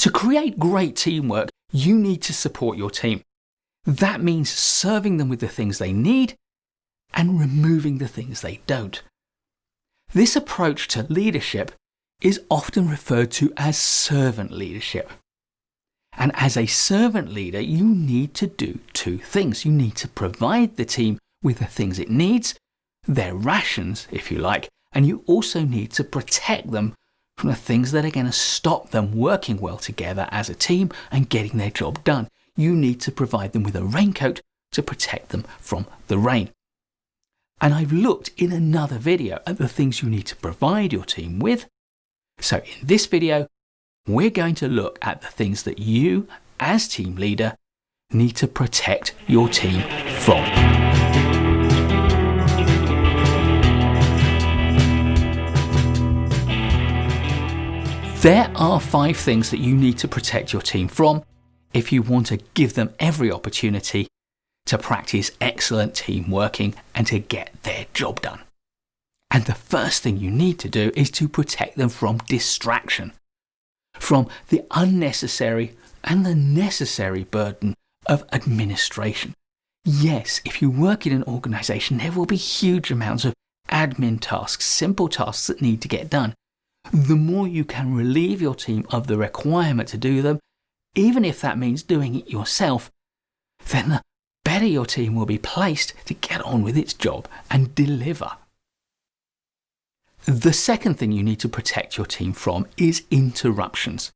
To create great teamwork, you need to support your team. That means serving them with the things they need and removing the things they don't. This approach to leadership is often referred to as servant leadership. And as a servant leader, you need to do two things. You need to provide the team with the things it needs, their rations, if you like, and you also need to protect them from the things that are going to stop them working well together as a team and getting their job done. You need to provide them with a raincoat to protect them from the rain. And I've looked in another video at the things you need to provide your team with. So in this video, we're going to look at the things that you, as team leader, need to protect your team from. There are 5 things that you need to protect your team from if you want to give them every opportunity to practice excellent team working and to get their job done. And the first thing you need to do is to protect them from distraction, from the unnecessary and the necessary burden of administration. Yes, if you work in an organisation, there will be huge amounts of admin tasks, simple tasks that need to get done. The more you can relieve your team of the requirement to do them, even if that means doing it yourself, then the better your team will be placed to get on with its job and deliver. The second thing you need to protect your team from is interruptions.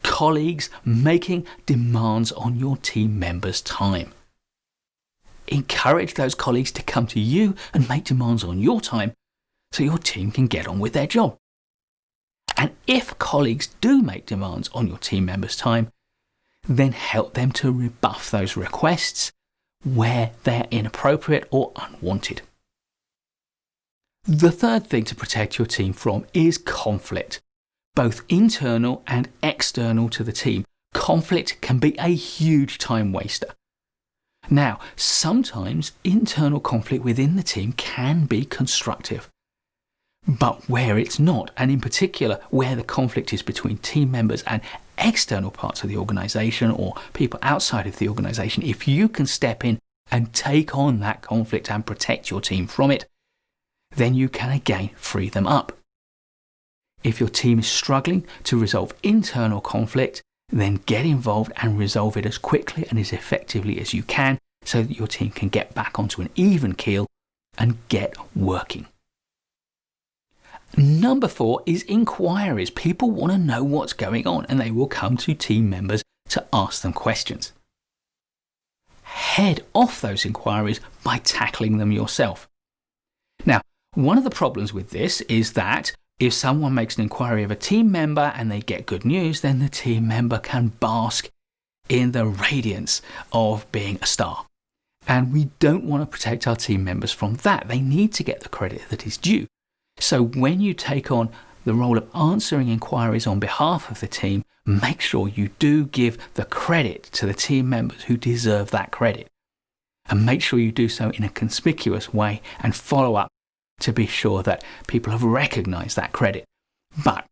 Colleagues making demands on your team members' time. Encourage those colleagues to come to you and make demands on your time so your team can get on with their job. And if colleagues do make demands on your team members' time, then help them to rebuff those requests where they're inappropriate or unwanted. The third thing to protect your team from is conflict, both internal and external to the team. Conflict can be a huge time waster. Now, sometimes internal conflict within the team can be constructive. But where it's not, and in particular where the conflict is between team members and external parts of the organisation or people outside of the organisation, if you can step in and take on that conflict and protect your team from it, then you can again free them up. If your team is struggling to resolve internal conflict, then get involved and resolve it as quickly and as effectively as you can so that your team can get back onto an even keel and get working. Number 4 is inquiries. People want to know what's going on and they will come to team members to ask them questions. Head off those inquiries by tackling them yourself. Now, one of the problems with this is that if someone makes an inquiry of a team member and they get good news, then the team member can bask in the radiance of being a star. And we don't want to protect our team members from that. They need to get the credit that is due. So when you take on the role of answering inquiries on behalf of the team, make sure you do give the credit to the team members who deserve that credit. And make sure you do so in a conspicuous way and follow up to be sure that people have recognised that credit. But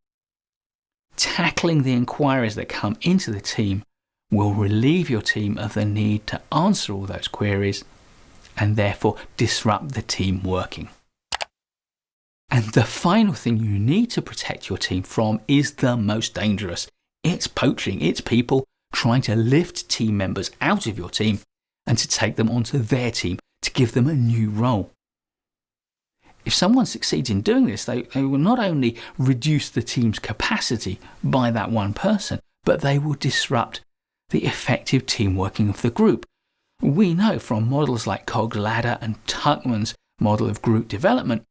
tackling the inquiries that come into the team will relieve your team of the need to answer all those queries and therefore disrupt the team working. And the final thing you need to protect your team from is the most dangerous. It's poaching. It's people trying to lift team members out of your team and to take them onto their team, to give them a new role. If someone succeeds in doing this, they will not only reduce the team's capacity by that one person, but they will disrupt the effective team working of the group. We know from models like Cog's Ladder and Tuckman's model of group development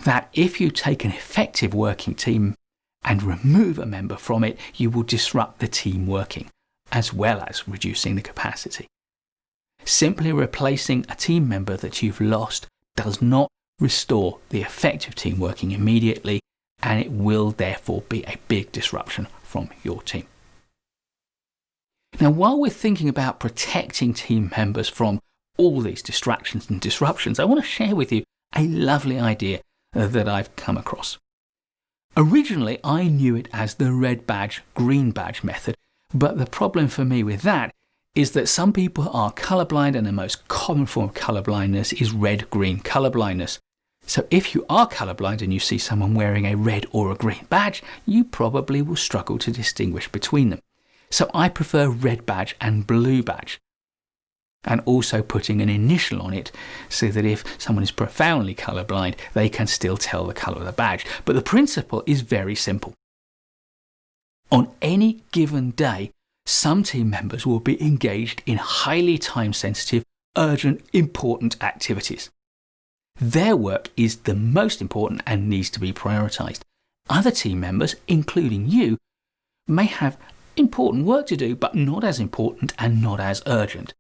that if you take an effective working team and remove a member from it, you will disrupt the team working, as well as reducing the capacity. Simply replacing a team member that you've lost does not restore the effective team working immediately, and it will therefore be a big disruption from your team. Now, while we're thinking about protecting team members from all these distractions and disruptions, I want to share with you a lovely idea that I've come across. Originally, I knew it as the red badge, green badge method, but the problem for me with that is that some people are colourblind, and the most common form of colourblindness is red-green colourblindness. So if you are colourblind and you see someone wearing a red or a green badge, you probably will struggle to distinguish between them. So I prefer red badge and blue badge, and also putting an initial on it so that if someone is profoundly colourblind, they can still tell the colour of the badge. But the principle is very simple. On any given day, some team members will be engaged in highly time-sensitive, urgent, important activities. Their work is the most important and needs to be prioritised. Other team members, including you, may have important work to do, but not as important and not as urgent.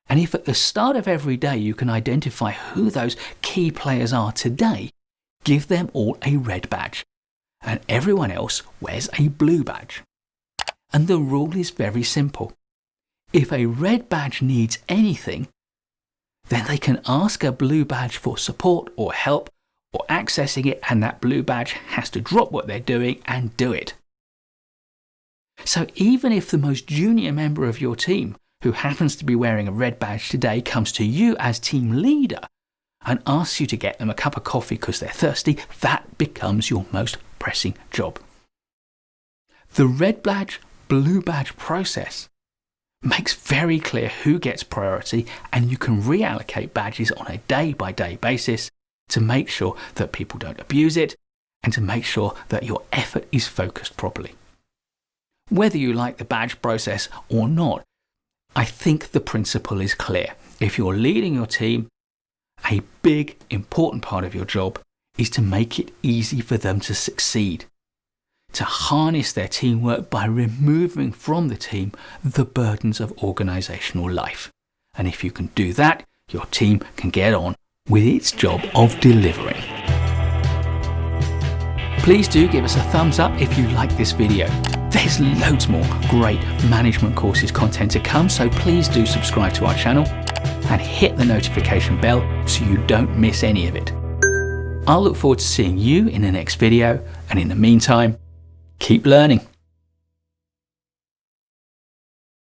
And if at the start of every day you can identify who those key players are today, give them all a red badge, and everyone else wears a blue badge. And the rule is very simple. If a red badge needs anything, then they can ask a blue badge for support or help or accessing it, and that blue badge has to drop what they're doing and do it. So even if the most junior member of your team, who happens to be wearing a red badge today, comes to you as team leader and asks you to get them a cup of coffee because they're thirsty, that becomes your most pressing job. The red badge, blue badge process makes very clear who gets priority, and you can reallocate badges on a day-by-day basis to make sure that people don't abuse it and to make sure that your effort is focused properly. Whether you like the badge process or not, I think the principle is clear. If you're leading your team, a big, important part of your job is to make it easy for them to succeed, to harness their teamwork by removing from the team the burdens of organisational life. And if you can do that, your team can get on with its job of delivering. Please do give us a thumbs up if you like this video. There's loads more great management courses content to come, so please do subscribe to our channel and hit the notification bell so you don't miss any of it. I'll look forward to seeing you in the next video, and in the meantime, keep learning.